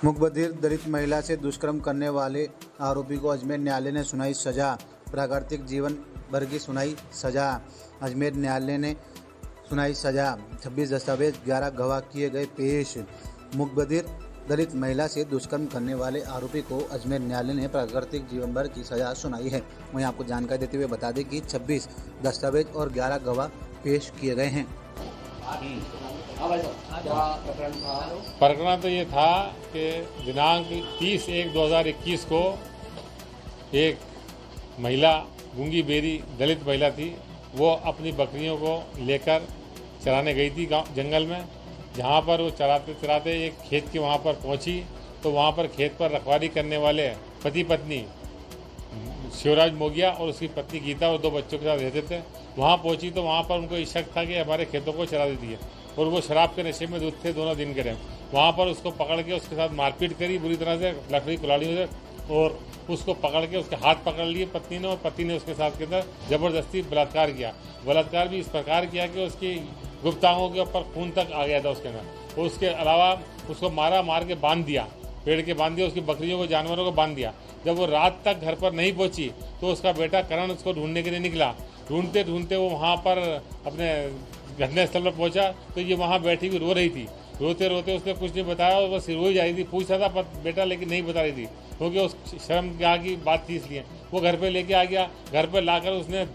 मुखबधिर दलित महिला से दुष्कर्म करने वाले आरोपी को अजमेर न्यायालय ने सुनाई सजा। प्राकृतिक जीवन भर की सुनाई सजा। अजमेर न्यायालय ने सुनाई सजा। 26 दस्तावेज 11 गवाह किए गए पेश। मुखबधिर दलित महिला से दुष्कर्म करने वाले आरोपी को अजमेर न्यायालय ने प्राकृतिक जीवन भर की सजा सुनाई है। वहीं आपको जानकारी देते हुए बता दें कि 26 दस्तावेज और 11 गवाह पेश किए गए हैं। प्रकरण तो ये था कि दिनांक 30/1/2021 को एक महिला गूंगी बेरी दलित महिला थी। वो अपनी बकरियों को लेकर चराने गई थी गाँव जंगल में। जहाँ पर वो चराते चराते एक खेत के वहाँ पर पहुँची तो वहाँ पर खेत पर रखवाली करने वाले पति पत्नी शिवराज मोगिया और उसकी पत्नी गीता और 2 बच्चों के साथ रहते थे। वहाँ पहुँची तो वहाँ पर उनको शक था कि हमारे खेतों को चरा देती है और वो शराब के नशे में दूध थे दोनों दिन के। वहाँ पर उसको पकड़ के उसके साथ मारपीट करी बुरी तरह से लकड़ी कुल्हाड़ियों से और उसको पकड़ के उसके हाथ पकड़ लिए पत्नी ने और पति ने उसके साथ के अंदर जबरदस्ती बलात्कार किया। बलात्कार भी इस प्रकार किया कि उसकी गुप्तांगों के ऊपर खून तक आ गया था उसके अंदर। उसके अलावा उसको मार के बांध दिया, पेड़ के बांध दिया, उसकी बकरियों को जानवरों को बांध दिया। जब वो रात तक घर पर नहीं पहुंची तो उसका बेटा करण उसको ढूंढने के लिए निकला। ढूंढते ढूंढते वो वहाँ पर अपने घटनास्थल पर पहुंचा तो ये वहाँ बैठी हुई रो रही थी। रोते रोते उसने कुछ नहीं बताया और बस रोई जा रही थी। पूछा था बेटा लेकिन नहीं बता रही थी क्योंकि उस शर्म की बात थी, इसलिए वो घर पे लेके आ गया। घर पे लाकर उसने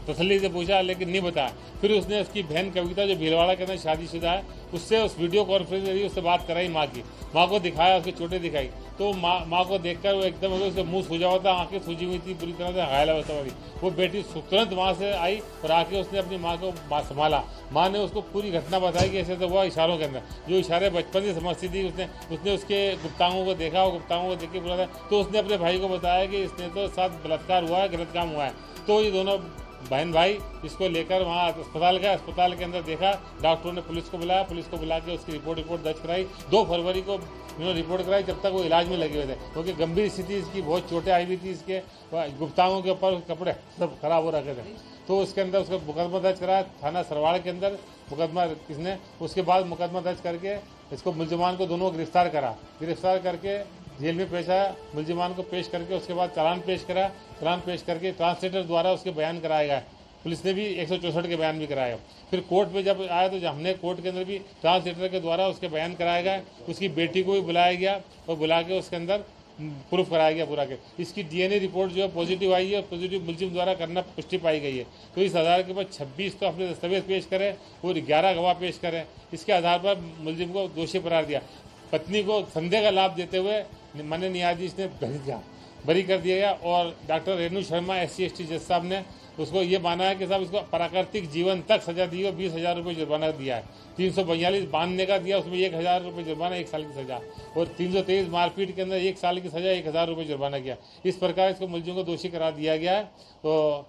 तसल्ली से पूछा लेकिन नहीं बताया। फिर उसने उसकी बहन कविता जो भीलवाड़ा के अंदर शादीशुदा है उससे उस वीडियो कॉन्फ्रेंस जरिए उससे बात कराई। माँ को दिखाया, उसकी चोटें दिखाई तो माँ को देखकर वो एकदम उसके मुंह सूजा हुआ था, आंखें सूजी हुई थी, पूरी तरह से घायल अवस्था वाली। वो बेटी तुरंत वहाँ से आई और आके उसने अपनी माँ को संभाला। माँ ने उसको पूरी घटना बताई कि ऐसे तो हुआ इशारों के अंदर, जो इशारे बचपन से समझती थी। उसने उसके गुप्तांगों को देखा और गुप्तांगों को देख के बोला था तो उसने अपने भाई को बताया कि इसने तो साथ बलात्कार हुआ है, गलत काम हुआ है। तो ये दोनों बहन भाई इसको लेकर वहाँ अस्पताल गया। अस्पताल के अंदर देखा, डॉक्टरों ने पुलिस को बुलाया, पुलिस को बुला के उसकी रिपोर्ट दर्ज कराई। 2 फरवरी को उन्होंने रिपोर्ट कराई, जब तक वो इलाज में लगे हुए थे क्योंकि गंभीर स्थिति इसकी, बहुत चोटें आई हुई थी इसके गुप्तांगों के ऊपर, कपड़े सब खराब हो रखे थे। तो उसके अंदर उसका मुकदमा दर्ज कराया थाना सरवाड़ के अंदर मुकदमा इसने। उसके बाद मुकदमा दर्ज करके इसको मुलजमान को दोनों गिरफ्तार करा। गिरफ्तार करके जेल में पेश आया। मुलजिमान को पेश करके उसके बाद चालान पेश करा। चालान पेश करके ट्रांसलेटर द्वारा उसके बयान कराया गया। पुलिस ने भी 164 के बयान भी कराया। फिर कोर्ट में जब आया तो हमने कोर्ट के अंदर भी ट्रांसलेटर के द्वारा उसके बयान कराया गया। उसकी बेटी को भी बुलाया गया और बुला के उसके अंदर प्रूफ कराया गया पूरा के। इसकी डीएनए रिपोर्ट जो है पॉजिटिव आई है, पॉजिटिव मुलजिम द्वारा करना पुष्टि पाई गई है। तो इस आधार के बाद 26 तो अपने दस्तावेज पेश करें और 11 गवाह पेश करें। इसके आधार पर मुलजिम को दोषी करार दिया। पत्नी को संदेह का लाभ देते हुए माननीय न्यायाधीश ने बरी कर दिया गया और डॉक्टर रेणु शर्मा SC/ST जज साहब ने उसको ये माना है कि साहब इसको प्राकृतिक जीवन तक सजा दी और 20,000 रुपये जुर्माना दिया है। 342 बांधने का दिया, उसमें 1,000 रुपये जुर्माना, 1 साल की सजा, और 323 मारपीट के अंदर 1 साल की सजा, 1,000 रुपये जुर्माना किया। इस प्रकार इसको मुलजिम को दोषी करार दिया गया है। तो